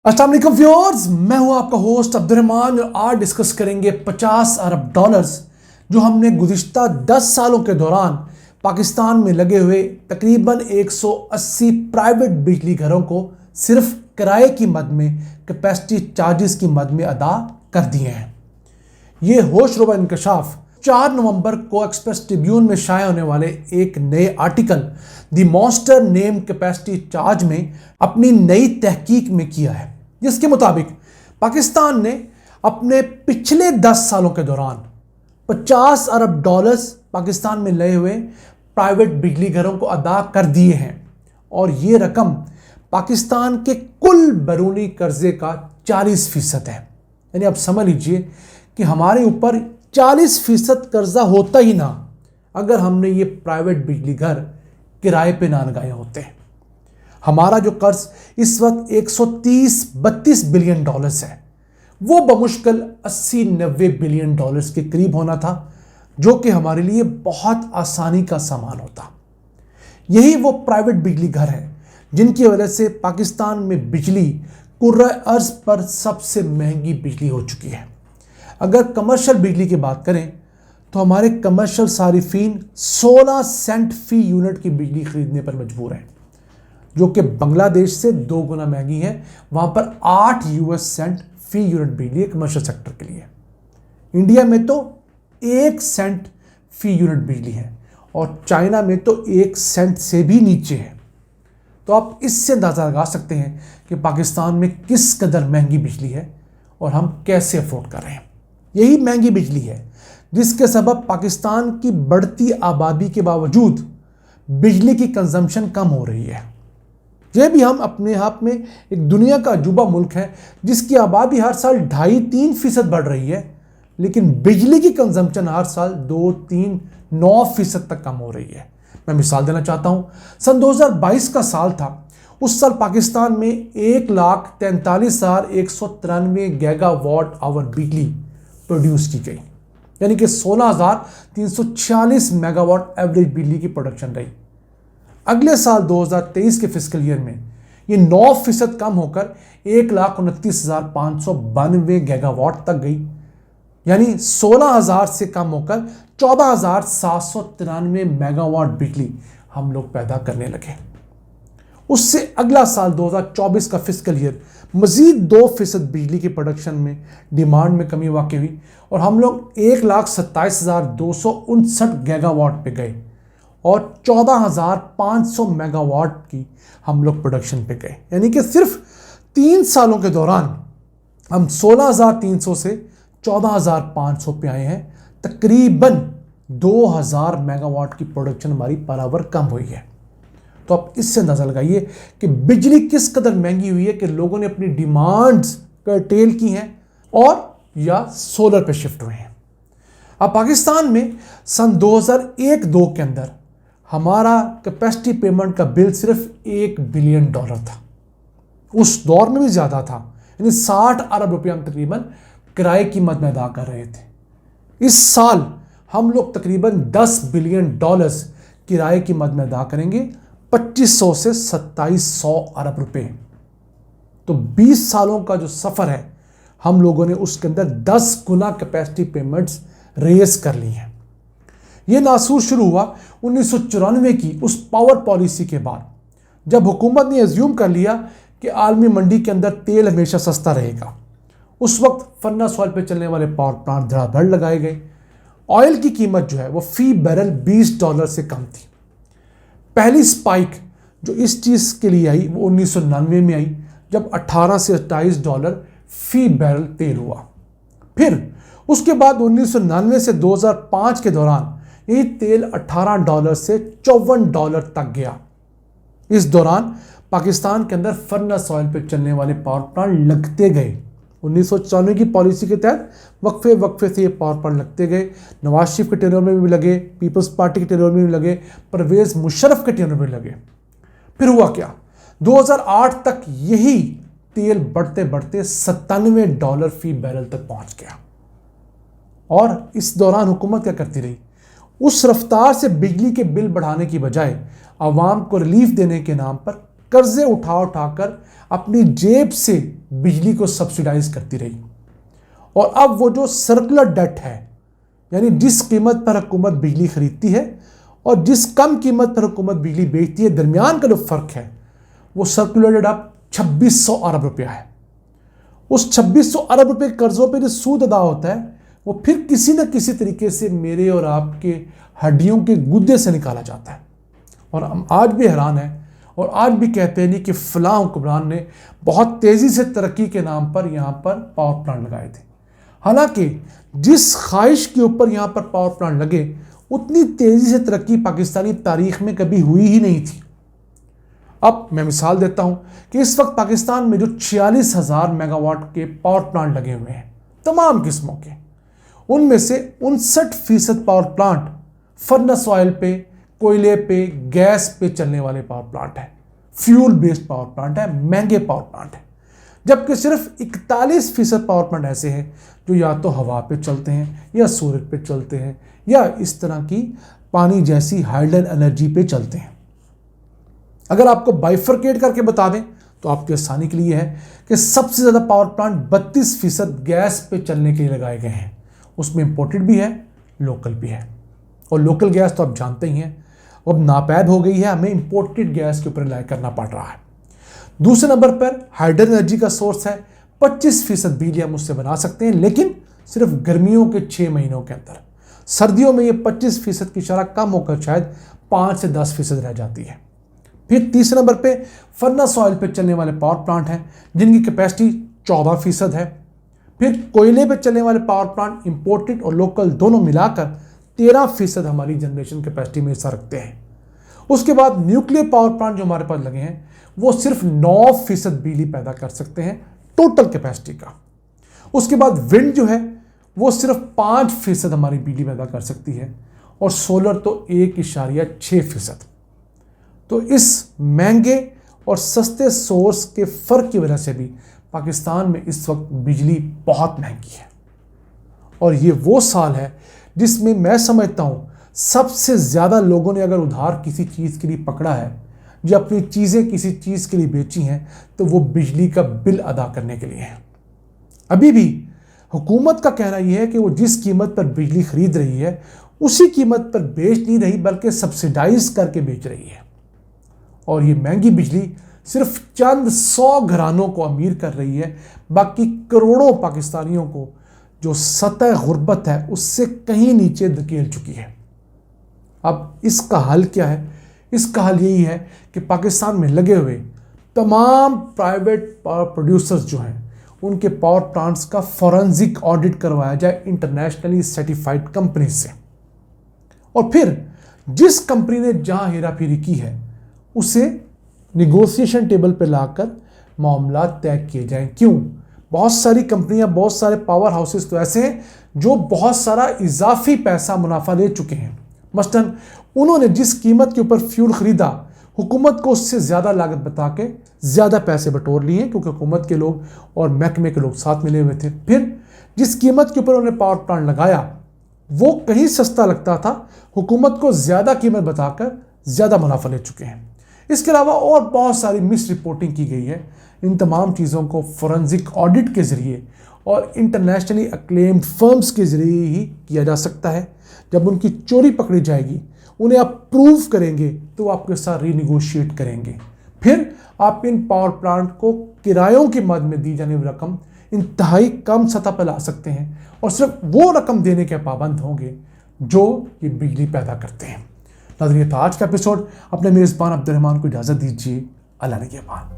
अस्सलाम वालेकुम व्यूअर्स, मैं हूं आपका होस्ट अब्दुर्रहमान और आज डिस्कस करेंगे 50 अरब डॉलर्स जो हमने गुज़िश्ता 10 सालों के दौरान पाकिस्तान में लगे हुए तकरीबन 180 प्राइवेट बिजली घरों को सिर्फ किराए की मद में कैपेसिटी चार्जेस की मद में अदा कर दिए हैं। ये होशरुबा इंकशाफ 4 नवंबर को एक्सप्रेस ट्रिब्यून में शाया होने वाले एक नए article the monster name capacity charge में अपनी नई तहकीक में किया है, जिसके मुताबिक पाकिस्तान ने अपने पिछले 10 सालों के दौरान 50 अरब डॉलर्स पाकिस्तान में लगे हुए प्राइवेट बिजली घरों को अदा कर दिए हैं और ये रकम पाकिस्तान के कुल बैरूनी कर्जे का 40% है। यानी आप समझ लीजिए कि हमारे ऊपर 40% कर्जा होता ही ना अगर हमने ये प्राइवेट बिजली घर किराए पे ना लगाए होते। हमारा जो कर्ज इस वक्त 130-32 बिलियन डॉलर्स है, वो बमुश्किल 80-90 बिलियन डॉलर्स के करीब होना था, जो कि हमारे लिए बहुत आसानी का सामान होता। यही वो प्राइवेट बिजली घर है जिनकी वजह से पाकिस्तान में बिजली कुर्रा अर्ज पर सबसे महंगी बिजली हो चुकी है। अगर कमर्शियल बिजली की बात करें तो हमारे कमर्शियल सारिफीन 16 सेंट फी यूनिट की बिजली खरीदने पर मजबूर हैं, जो कि बांग्लादेश से 2 गुना महंगी है। वहाँ पर 8 यूएस सेंट फी यूनिट बिजली है कमर्शियल सेक्टर के लिए। इंडिया में तो 1 सेंट फी यूनिट बिजली है और चाइना में तो 1 सेंट से भी नीचे है। तो आप इससे अंदाज़ा लगा सकते हैं कि पाकिस्तान में किस कदर महंगी बिजली है और हम कैसे अफोर्ड कर रहे हैं। यही महंगी बिजली है जिसके सबब पाकिस्तान की बढ़ती आबादी के बावजूद बिजली की कंजम्पशन कम हो रही है। यह भी हम अपने आप में एक दुनिया का अजूबा मुल्क है जिसकी आबादी हर साल 2.5-3% बढ़ रही है, लेकिन बिजली की कंजम्पशन हर साल 2-3-9% तक कम हो रही है। मैं मिसाल देना चाहता हूँ, सन 2022 का साल था। उस साल पाकिस्तान में 1,43,193 गीगावाट आवर बिजली प्रोड्यूस की गई, यानी कि 16,346 मेगावाट एवरेज बिजली की प्रोडक्शन रही। अगले साल 2023 के फिस्कल ईयर में ये 9% कम होकर 1,29,592 गीगावाट तक गई, यानी 16,000 से कम होकर 14,793 मेगावाट बिजली हम लोग पैदा करने लगे। उससे अगला साल 2024 का फिस्कल ईयर मजीद 2% बिजली की प्रोडक्शन में डिमांड में कमी वाक़ई हुई और हम लोग 1,27,259 गीगावाट पे गए और 14,500 मेगावाट की हम लोग प्रोडक्शन पे गए। यानी कि सिर्फ 3 सालों के दौरान हम 16,300 से 14,500 पे आए हैं। तकरीबन 2,000 मेगावाट की प्रोडक्शन हमारी पर आवर कम हुई है। तो आप इससे अंदाज़ा लगाइए कि बिजली किस कदर महंगी हुई है कि लोगों ने अपनी डिमांड्स कर्टेल की हैं और या सोलर पे शिफ्ट हुए हैं। अब पाकिस्तान में सन 2001-2 के अंदर हमारा कैपेसिटी पेमेंट का बिल सिर्फ $1 बिलियन था। उस दौर में भी ज़्यादा था, यानी 60 अरब रुपये हम तकरीबन किराए की मद में अदा कर रहे थे। इस साल हम लोग तकरीबन $10 बिलियन किराए की मद में अदा करेंगे, 2500 से 2700 अरब रुपये। तो 20 सालों का जो सफ़र है हम लोगों ने उसके अंदर 10 गुना कैपेसिटी पेमेंट्स रेस कर ली हैं। ये नासूर शुरू हुआ 1994 की उस पावर पॉलिसी के बाद, जब हुकूमत ने एज्यूम कर लिया कि आलमी मंडी के अंदर तेल हमेशा सस्ता रहेगा। उस वक्त फर्नेस ऑयल पे चलने वाले पावर प्लांट धड़ाधड़ लगाए गए। ऑयल की कीमत जो है वो फी बैरल $20 से कम थी। पहली स्पाइक जो इस चीज़ के लिए आई वो 1999 में आई, जब 18 से $28 फी बैरल तेल हुआ। फिर उसके बाद 1999 से 2005 के दौरान यही तेल $18 से $54 तक गया। इस दौरान पाकिस्तान के अंदर फर्नेस ऑयल पे चलने वाले पावर प्लांट लगते गए। 1994 की पॉलिसी के तहत वक्फे से ये पावर प्लांट लगते गए। नवाज शरीफ के टेन्योर में भी लगे, पीपल्स पार्टी के टेन्योर में भी लगे, परवेज़ मुशर्रफ के टेन्योर में लगे। फिर हुआ क्या, 2008 तक यही तेल बढ़ते बढ़ते $97 फी बैरल तक पहुंच गया। और इस दौरान हुकूमत क्या करती रही, उस रफ्तार से बिजली के बिल बढ़ाने की बजाय आवाम को रिलीफ देने के नाम पर कर्जे उठा उठाकर अपनी जेब से बिजली को सब्सिडाइज करती रही। और अब वो जो सर्कुलर डेट है, यानी जिस कीमत पर हुकूमत बिजली खरीदती है और जिस कम कीमत पर हुकूमत बिजली बेचती है, दरमियान का जो फर्क है वो सर्कुलर डेट अब 2600 अरब रुपया है। उस 2600 अरब रुपए कर्जों पे जो सूद अदा होता है वो फिर किसी न किसी तरीके से मेरे और आपके हड्डियों के गुद्दे से निकाला जाता है। और हम आज भी हैरान हैं और आज भी कहते हैं नहीं कि फलां हुक्मरान ने बहुत तेज़ी से तरक्की के नाम पर यहाँ पर पावर प्लांट लगाए थे। हालांकि जिस ख्वाहिश के ऊपर यहाँ पर पावर प्लांट लगे उतनी तेज़ी से तरक्की पाकिस्तानी तारीख में कभी हुई ही नहीं थी। अब मैं मिसाल देता हूँ कि इस वक्त पाकिस्तान में जो 46,000 मेगावाट के पावर प्लांट लगे हुए हैं तमाम किस्मों के, उनमें से 59% पावर प्लांट फर्नेस ऑयल पे, कोयले पे, गैस पे चलने वाले पावर प्लांट है, फ्यूल बेस्ड पावर प्लांट है, महंगे पावर प्लांट है। जबकि सिर्फ 41% पावर प्लांट ऐसे हैं जो या तो हवा पे चलते हैं या सूरज पे चलते हैं या इस तरह की पानी जैसी हाइडल एनर्जी पे चलते हैं। अगर आपको बाइफरकेट करके बता दें तो आपकी आसानी के लिए है कि सबसे ज़्यादा पावर प्लांट 32% गैस पे चलने के लिए लगाए गए हैं। उसमें इंपोर्टेड भी है, लोकल भी है। और लोकल गैस तो आप जानते ही हैं अब नापैद हो गई है, हमें इंपोर्टेड गैस के ऊपर रिलाई करना पड़ रहा है। दूसरे नंबर पर हाइडल एनर्जी का सोर्स है, 25% बिजली हम उससे बना सकते हैं, लेकिन सिर्फ गर्मियों के 6 महीनों के अंदर। सर्दियों में ये 25% की शरह कम होकर शायद 5 से 10% रह जाती है। फिर तीसरे नंबर पे फर्नेस ऑयल पे चलने वाले पावर प्लांट हैं जिनकी कैपेसिटी 14% है। फिर कोयले पे चलने वाले पावर प्लांट इंपोर्टेड और लोकल दोनों मिलाकर 13% हमारी जनरेशन कैपेसिटी में हिस्सा रखते हैं। उसके बाद न्यूक्लियर पावर प्लांट जो हमारे पास लगे हैं वो सिर्फ 9% बिजली पैदा कर सकते हैं टोटल कैपेसिटी का। उसके बाद विंड जो है वो सिर्फ 5% हमारी बिजली पैदा कर सकती है और सोलर तो 1.6%। तो इस महंगे और सस्ते सोर्स के फ़र्क की वजह से भी पाकिस्तान में इस वक्त बिजली बहुत महंगी है। और ये वो साल है जिसमें मैं समझता हूँ सबसे ज़्यादा लोगों ने अगर उधार किसी चीज़ के लिए पकड़ा है या अपनी चीज़ें किसी चीज़ के लिए बेची हैं तो वो बिजली का बिल अदा करने के लिए है। अभी भी हुकूमत का कहना यह है कि वो जिस कीमत पर बिजली खरीद रही है उसी कीमत पर बेच नहीं रही बल्कि सब्सिडाइज करके बेच रही है। और ये महंगी बिजली सिर्फ चंद 100 घरानों को अमीर कर रही है, बाकी करोड़ों पाकिस्तानियों को जो सतह गुर्बत है उससे कहीं नीचे धकेल चुकी है। अब इसका हल क्या है? इसका हल यही है कि पाकिस्तान में लगे हुए तमाम प्राइवेट पावर प्रोड्यूसर्स जो हैं उनके पावर प्लांट्स का फॉरेंसिक ऑडिट करवाया जाए इंटरनेशनली सर्टिफाइड कंपनी से। और फिर जिस कंपनी ने जहां हेराफेरी की है उसे निगोशिएशन टेबल पर लाकर मामला तय किए जाएं। क्यों? बहुत सारी कंपनियां, बहुत सारे पावर हाउसेस तो ऐसे हैं जो बहुत सारा इजाफी पैसा मुनाफा ले चुके हैं। मसलन उन्होंने जिस कीमत के ऊपर फ्यूल खरीदा हुकूमत को उससे ज़्यादा लागत बता के ज़्यादा पैसे बटोर लिए क्योंकि हुकूमत के लोग और महकमे के लोग साथ मिले हुए थे। फिर जिस कीमत के ऊपर उन्होंने पावर प्लांट लगाया वो कहीं सस्ता लगता था, हुकूमत को ज़्यादा कीमत बताकर ज़्यादा मुनाफा ले चुके हैं। इसके अलावा और बहुत सारी मिस रिपोर्टिंग की गई है। इन तमाम चीज़ों को फॉरेंसिक ऑडिट के ज़रिए और इंटरनेशनली अक्लेम्ड फर्म्स के ज़रिए ही किया जा सकता है। जब उनकी चोरी पकड़ी जाएगी, उन्हें आप प्रूव करेंगे तो आपके साथ रीनिगोशिएट करेंगे। फिर आप इन पावर प्लांट को किरायों की मद में दी जाने वाली रकम इंतहाई कम सतह पर ला सकते हैं और सिर्फ वो रकम देने के पाबंद होंगे जो ये बिजली पैदा करते हैं। नाज़रीन, आज का एपिसोड अपने मेज़बान अब्दुल रहमान को इजाज़त दीजिए। अल्लाह ने के बाद।